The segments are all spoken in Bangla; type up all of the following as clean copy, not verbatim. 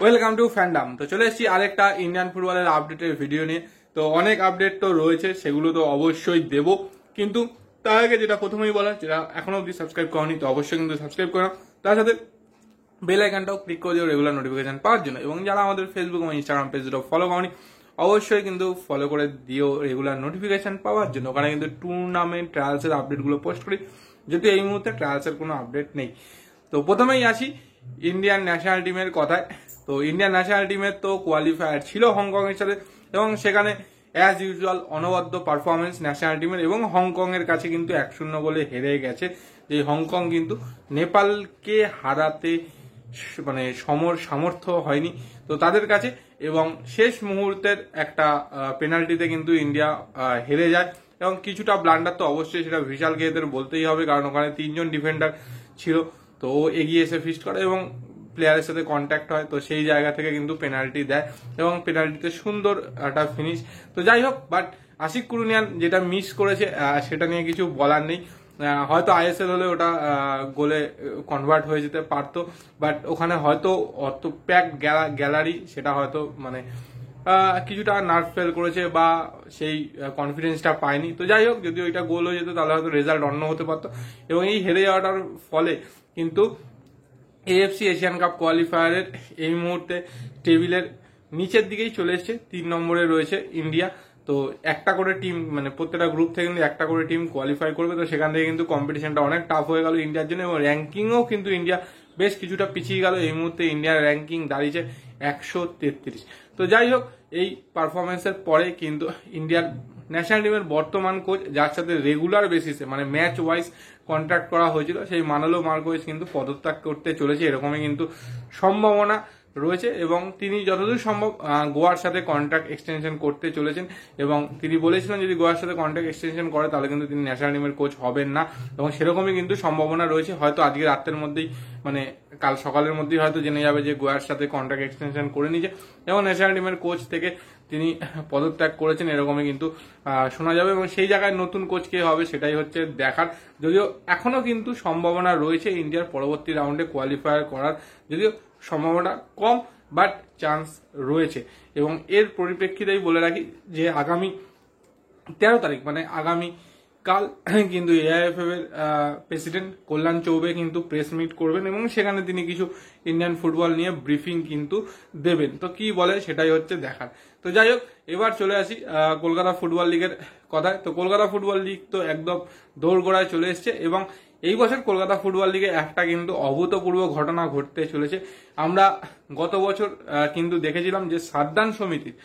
Welcome to fandom. তো চলে এসেছি আরেকটা ইন্ডিয়ান ফুটবলের আপডেটের ভিডিও নিয়ে। তো অনেক আপডেট তো রয়েছে, সেগুলো তো অবশ্যই দেবো, কিন্তু তার আগে যেটা প্রথমেই বলা, যেটা এখনো অব্দি সাবস্ক্রাইব করনি তো অবশ্যই কিন্তু সাবস্ক্রাইব করো, তার সাথে বেল আইকনটাও ক্লিক করে দিও রেগুলার নোটিফিকেশন পাওয়ার জন্য। এবং যারা আমাদের ফেসবুক এবং ইনস্টাগ্রাম পেজটাও ফলো করনি অবশ্যই কিন্তু ফলো করে দিও রেগুলার নোটিফিকেশন পাওয়ার জন্য। ওখানে কিন্তু টুর্নামেন্ট ট্রায়ালসের আপডেটগুলো পোস্ট করি, যদিও এই মুহূর্তে ট্রায়ালসের কোনো আপডেট নেই। তো প্রথমেই আসি ইন্ডিয়ান ন্যাশনাল টিমের কথায়। তো ইন্ডিয়ান ন্যাশনাল টিমের তো কোয়ালিফায়ার ছিল হংকংয়ের সাথে, এবং সেখানে অ্যাজ ইউজুয়াল অনবদ্য পারফরমেন্স ন্যাশনাল টিমের, এবং হংকংয়ের কাছে কিন্তু 1-0 গোলে হেরে গেছে। যে হংকং কিন্তু নেপালকে হারাতে মানে সামর্থ্য হয়নি তো তাদের কাছে, এবং শেষ মুহূর্তের একটা পেনাল্টিতে কিন্তু ইন্ডিয়া হেরে যায়। এবং কিছুটা ব্লান্ডার তো অবশ্যই সেটা ভিশালকে এদের বলতেই হবে, কারণ ওখানে 3জন ডিফেন্ডার ছিল, তো ও এগিয়ে এসে ফিস্ট করে এবং প্লেয়ারের সাথে কন্ট্যাক্ট হয়, তো সেই জায়গা থেকে কিন্তু পেনাল্টি দেয় এবং পেনাল্টিতে সুন্দর একটা ফিনিশ। তো যাই হোক, বাট আশিক কুরুনিয়ান যেটা মিস করেছে সেটা নিয়ে কিছু বলার নেই। হয়তো আইএসএল হলে ওটা গোলে কনভার্ট হয়ে যেতে পারতো, বাট ওখানে হয়তো অত প্যাক গ্যালারি, সেটা হয়তো মানে কিছুটা নার্ভ ফেল করেছে বা সেই কনফিডেন্সটা পায়নি। তো যাই হোক, যদি ওইটা গোল হয়ে যেত তাহলে হয়তো রেজাল্ট অন্য হতে পারতো। এবং এই হেরে যাওয়াটার ফলে কিন্তু এএফসি এশিয়ান কাপ কোয়ালিফায়ারের এই মুহূর্তে টেবিলের নিচের দিকেই চলে এসেছে, 3 নম্বরে রয়েছে ইন্ডিয়া। তো একটা করে টিম, মানে প্রত্যেকটা গ্রুপ থেকে কিন্তু একটা করে টিম কোয়ালিফাই করবে, তো সেখান থেকে কিন্তু কম্পিটিশনটা অনেক টাফ হয়ে গেল ইন্ডিয়ার জন্য, এবং র্যাঙ্কিংও কিন্তু ইন্ডিয়া বেশ কিছুটা পিছিয়ে গেল। এই মুহূর্তে ইন্ডিয়ার র্যাঙ্কিং দাঁড়িয়েছে 133। তো যাই হোক, এই পারফরমেন্সের পরে কিন্তু ইন্ডিয়ার ন্যাশনাল টিমের বর্তমান কোচ, যার সাথে রেগুলার বেসিসে মানে ম্যাচ ওয়াইজ কন্ট্রাক্ট করা হয়েছিল, সেই মানালো মার্কোয়েজ কিন্তু পদত্যাগ করতে চলেছে, এরকমই কিন্তু সম্ভাবনা রয়েছে। এবং তিনি যতদূর সম্ভব গোয়ার সাথে কন্ট্রাক্ট এক্সটেনশন করতে চলেছেন, এবং তিনি বলেছিলেন যদি গোয়ার সাথে কন্ট্রাক্ট এক্সটেনশন করে তাহলে কিন্তু তিনি ন্যাশনাল টিমের কোচ হবেন না, এবং সেরকমই কিন্তু সম্ভাবনা রয়েছে। হয়তো আজকে রাতের মধ্যেই মানে কাল সকালের মধ্যেই হয়তো জেনে যাবে যে গোয়ার সাথে কন্ট্রাক্ট এক্সটেনশন করে নিয়েছে এবং ন্যাশনাল টিমের কোচ থেকে তিনি পদত্যাগ করেছেন, এরকমই কিন্তু শোনা যাবে। এবং সেই জায়গায় নতুন কোচ কে হবে সেটাই হচ্ছে দেখার, যদিও এখনো কিন্তু সম্ভাবনা রয়েছে ইন্ডিয়ার পরবর্তী রাউন্ডে কোয়ালিফায়ার করার, যদিও সম্ভাবনা কম, বাট চান্স রয়েছে। এবং এর পরিপ্রেক্ষিতেই বলে রাখি যে আগামী 13 তারিখ মানে আগামী কাল কিন্তু এআইএফএফ এর প্রেসিডেন্ট কল্যাণ চৌবে কিন্তু প্রেস মিট করবেন, এবং সেখানে তিনি কিছু ইন্ডিয়ান ফুটবল নিয়ে ব্রিফিং কিন্তু দেবেন। তো কি বলে সেটাই হচ্ছে দেখার। তো যাই হোক, এবার চলে আসি কলকাতা ফুটবল লিগের কথায়। তো কলকাতা ফুটবল লিগ তো একদম দোরগোড়ায় চলে এসছে, এবং এই বছর কলকাতা ফুটবল লিগে একটা কিন্তু অভূতপূর্ব ঘটনা ঘটতে চলেছে। আমরা গত বছর কিন্তু দেখেছিলাম যে সাদ্দান সমিতির,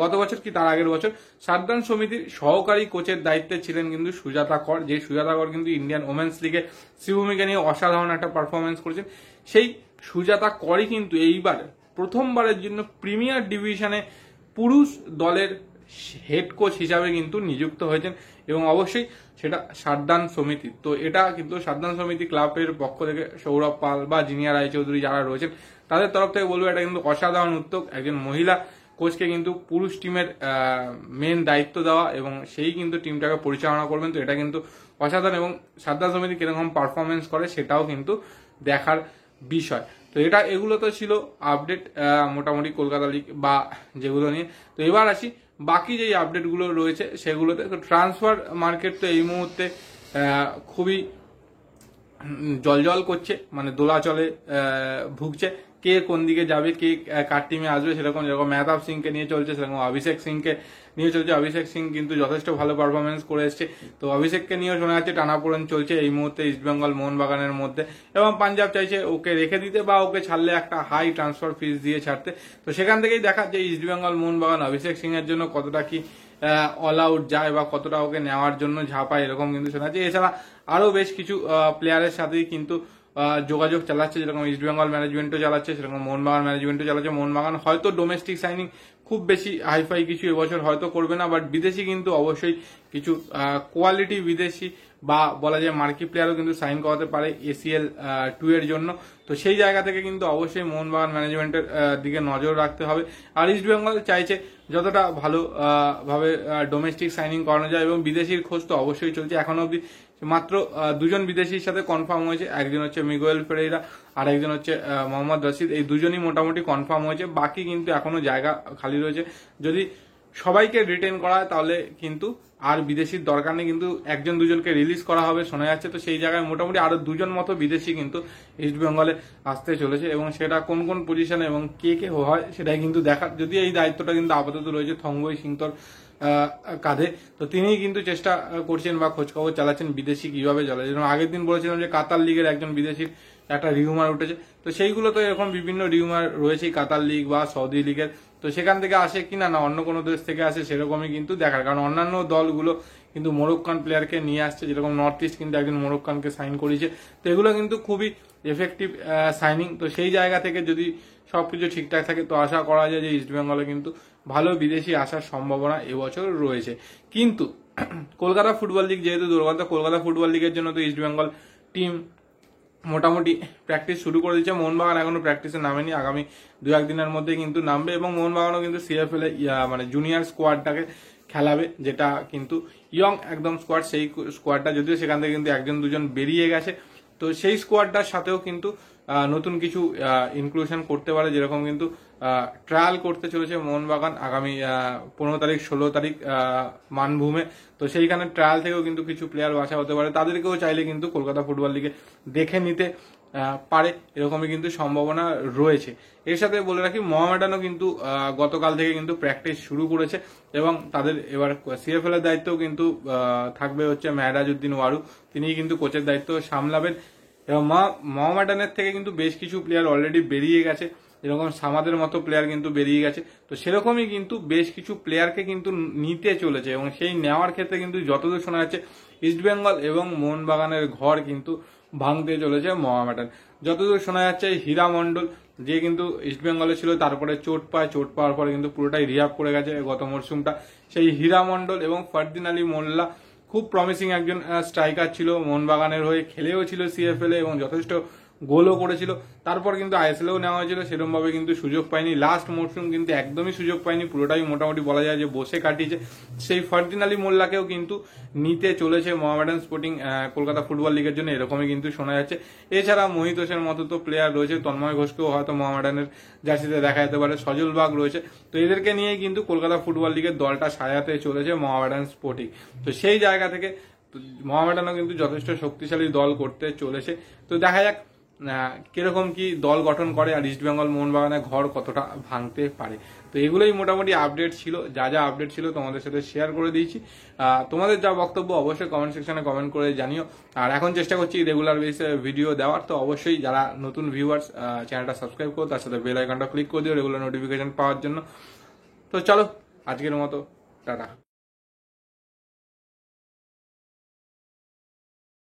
গত বছর কি তার আগের বছর, সাদ্দান সমিতির সহকারী কোচের দায়িত্বে ছিলেন কিন্তু সুজাতা কর, যে সুজাতা কর কিন্তু ইন্ডিয়ান ওমেন্স লিগে শ্রীভূমিকে নিয়ে অসাধারণ একটা পারফরমেন্স করেছেন। সেই সুজাতা করই কিন্তু এইবার প্রথমবারের জন্য প্রিমিয়ার ডিভিশনে পুরুষ দলের হেড কোচ হিসাবে কিন্তু নিযুক্ত হয়েছেন, এবং অবশ্যই সেটা সাদ্দান সমিতি। তো এটা কিন্তু সাদ্দান সমিতি ক্লাবের পক্ষ থেকে সৌরভ পাল বা জিনিয়া রায়চৌধুরী যারা রয়েছেন তাদের তরফ থেকে বলবো এটা কিন্তু অসাধারণ উদ্যোগ, একজন মহিলা কোচকে কিন্তু পুরুষ টিমের মেন দায়িত্ব দেওয়া, এবং সেই কিন্তু টিমটাকে পরিচালনা করবেন। তো এটা কিন্তু অসাধারণ, এবং সাদ্দান সমিতি কিরকম পারফরমেন্স করে সেটাও কিন্তু দেখার বিষয়। তো এগুলো তো ছিল আপডেট মোটামুটি কলকাতা লিগ বা যেগুলো নিয়ে। তো এবার আসি বাকি যেই আপডেটগুলো রয়েছে সেগুলোতে। তো ট্রান্সফার মার্কেট তো এই মুহূর্তে খুবই জলজল করছে, মানে দোলাচলে ভুগছে, কে কোন দিকে যাবে, কে কার টিমে আসবে। সেরকম যেরকম মেহতাব সিংকে নিয়ে চলছে, সেরকম অভিষেক সিংকে নিয়ে চলছে। অভিষেক সিং কিন্তু যথেষ্ট ভালো পারফরমেন্স করে এসছে, তো অভিষেককে নিয়েও শোনা যাচ্ছে টানাপোড়েন চলছে এই মুহূর্তে ইস্টবেঙ্গল মোহনবাগানের মধ্যে, এবং পাঞ্জাব চাইছে ওকে রেখে দিতে বা ওকে ছাড়লে একটা হাই ট্রান্সফার ফিস দিয়ে ছাড়তে। তো সেখান থেকেই দেখা যে ইস্টবেঙ্গল মোহনবাগান অভিষেক সিং এর জন্য কতটা কি অল আউট যায় বা কতটা ওকে নেওয়ার জন্য ঝাঁপায়, এরকম কিন্তু শোনা যাচ্ছে। এছাড়া আরো বেশ কিছু প্লেয়ারের সাথেই কিন্তু যোগাযোগ চালাচ্ছে, যেরকম ইস্টবেঙ্গল ম্যানেজমেন্টও চালাচ্ছে, সেরকম মোহনবাগান ম্যানেজমেন্টও চালাচ্ছে। মোহনবাগান হয়তো ডোমেস্টিক সাইনিং খুব বেশি হাইফাই কিছু এবছর হয়তো করবে না, বাট বিদেশি কিন্তু অবশ্যই কিছু কোয়ালিটি বিদেশি বা বলা যায় মার্কি প্লেয়ারও কিন্তু সাইন করাতে পারে ACL 2 এর জন্য। তো সেই জায়গা থেকে কিন্তু অবশ্যই মোহনবাগান ম্যানেজমেন্টের দিকে নজর রাখতে হবে। আর ইস্টবেঙ্গল চাইছে যতটা ভালো ভাবে ডোমেস্টিক সাইনিং করানো যায়, এবং বিদেশির খোঁজ তো অবশ্যই চলছে। এখনো অব্দি মাত্র দুজন বিদেশির সাথে কনফার্ম হয়েছে, একজন হচ্ছে মিগুয়েল পেরেইরা আর একজন হচ্ছে মোহাম্মদ রশিদ, এই দুজনই মোটামুটি কনফার্ম হয়েছে। বাকি কিন্তু এখনো জায়গা খালি রয়েছে, যদি সবাইকে রিটেন করা হয় তাহলে কিন্তু আর বিদেশির দরকার নেই, কিন্তু একজন দুজনকে রিলিজ করা হবে শোনা যাচ্ছে। তো সেই জায়গায় মোটামুটি আরো দুজন মতো বিদেশি কিন্তু ইস্ট বেঙ্গলে আসতে চলেছে, এবং সেটা কোন কোন পজিশনে এবং কে কে হয় সেটাই কিন্তু দেখার। যদি এই দায়িত্বটা কিন্তু আপাতত রয়েছে থংবই সিংতর কাঁধে, তো তিনিই কিন্তু চেষ্টা করছেন বা খোঁজখবর চালাচ্ছেন বিদেশি কিভাবে চলে। যেমন আগের দিন বলেছিলাম যে কাতার লিগের একজন বিদেশির একটা রিউমার উঠেছে, তো সেইগুলো তো এরকম বিভিন্ন রিউমার রয়েছেই কাতার লিগ বা সৌদি লিগের, তো সেখান থেকে আসে কিনা না অন্য কোনো দেশ থেকে আসে সেরকমই কিন্তু দেখার। কারণ অন্যান্য দলগুলো কিন্তু মোরক্কান প্লেয়ারকে নিয়ে আসছে, যেরকম নর্থ ইস্ট কিন্তু একজন মোরক্কানকে সাইন করেছে, তো এগুলো কিন্তু খুবই এফেক্টিভ সাইনিং। তো সেই জায়গা থেকে যদি সবকিছু ঠিকঠাক থাকে তো আশা করা যায় যে ইস্ট বেঙ্গলে কিন্তু ভালো বিদেশি আসার সম্ভাবনা এবছর রয়েছে। কিন্তু কলকাতা ফুটবল লিগ যেহেতু দুর্গত, কলকাতা ফুটবল লিগের জন্য তো ইস্ট বেঙ্গল টিম মোটামুটি প্র্যাকটিস শুরু করে দিচ্ছে। মোহনবাগান এখনো প্র্যাকটিসে নামেনি, আগামী 2-1 দিনের মধ্যে কিন্তু নামবে, এবং মোহনবাগানও কিন্তু সিএফএল এ মানে জুনিয়র স্কোয়াডটাকে খেলাবে, যেটা কিন্তু ইয়ং একদম স্কোয়াড, সেই স্কোয়াডটা যদিও সেখান থেকে কিন্তু একজন দুজন বেরিয়ে গেছে, তো সেই স্কোয়াডটার সাথেও কিন্তু নতুন কিছু ইনক্লুশন করতে পারে। যেরকম কিন্তু ট্রায়াল করতে চলেছে মোহনবাগান আগামী 15 তারিখ 16 তারিখ মানভূমে, তো সেইখানে ট্রায়াল থেকেও কিন্তু কিছু প্লেয়ার বাছা হতে পারে, তাদেরকেও চাইলে কিন্তু কলকাতা ফুটবল লিগে দেখে নিতে পারে, এরকমই কিন্তু সম্ভাবনা রয়েছে। এর সাথে বলে রাখি মোহামেডানও কিন্তু গতকাল থেকে কিন্তু প্র্যাকটিস শুরু করেছে, এবং তাদের এবার সিএফএল এর দায়িত্বও কিন্তু থাকবে হচ্ছে মেহরাজউদ্দিন ওয়ারু, তিনিই কিন্তু কোচের দায়িত্ব সামলাবেন। এবং মোহামেডানের থেকে কিন্তু বেশ কিছু প্লেয়ার অলরেডি বেরিয়ে গেছে, এরকম সামাদের মতো প্লেয়ার কিন্তু বেরিয়ে গেছে, তো সেরকমই কিন্তু বেশ কিছু প্লেয়ারকে কিন্তু নিতে চলেছে, এবং সেই নেওয়ার ক্ষেত্রে কিন্তু যতদূর শোনা যাচ্ছে ইস্টবেঙ্গল এবং মোহনবাগানের ঘর কিন্তু ভাঙতে চলেছে মোহামেডান। যতদূর শোনা যাচ্ছে হীরা মন্ডল, যে কিন্তু ইস্টবেঙ্গলে ছিল তারপরে চোট পাওয়ার পরে কিন্তু পুরোটাই রিহাব করে গেছে গত মরশুমটা, সেই হীরা মন্ডল এবং ফারদিন আলী মোল্লা খুব প্রমিসিং একজন স্ট্রাইকার ছিল, মোহনবাগানের হয়ে খেলেও ছিল সিএফএল এ এবং যথেষ্ট গোলও করেছিল, তারপর কিন্তু আইএসএলেও নেওয়া হয়েছিল, সেরকম ভাবে কিন্তু সুযোগ পায়নি। লাস্ট মরশুম কিন্তু একদমই সুযোগ পায়নি, পুরোটাই মোটামুটি বলা যায় যে বসে কাটিয়েছে। সেই ফারদিন আলী মোল্লাকেও কিন্তু নিতে চলেছে মোহামেডান স্পোর্টিং কলকাতা ফুটবল লিগের জন্য, এরকমই কিন্তু শোনা যাচ্ছে। এছাড়া মোহিত হোসেন মতো তো প্লেয়ার রয়েছে, তন্ময় ঘোষকেও হয়তো মোহামেডানের জার্সিতে দেখা যেতে পারে, সজল বাগ রয়েছে, তো এদেরকে নিয়েই কিন্তু কলকাতা ফুটবল লিগের দলটা সাজাতে চলেছে মোহামেডান স্পোর্টিং। তো সেই জায়গা থেকে মোহামেডানও কিন্তু যথেষ্ট শক্তিশালী দল করতে চলেছে, তো দেখা যাক কিরকম কি দল গঠন করে আর ইস্টবেঙ্গল মোহনবাগানের ঘর কতটা ভাঙতে পারে। তো এগুলোই মোটামুটি আপডেট ছিল, যা যা আপডেট ছিল তোমাদের সাথে শেয়ার করে দিয়েছি। তোমাদের যা বক্তব্য অবশ্যই কমেন্ট সেকশনে কমেন্ট করে জানিও। আর এখন চেষ্টা করছি রেগুলার বেসিসে ভিডিও দেওয়ার, তো অবশ্যই যারা নতুন ভিউয়ার্স চ্যানেলটা সাবস্ক্রাইব করো, তার সাথে বেল আইকনটা ক্লিক করে দিও রেগুলার নোটিফিকেশন পাওয়ার জন্য। তো চলো আজকের মতো টাটা।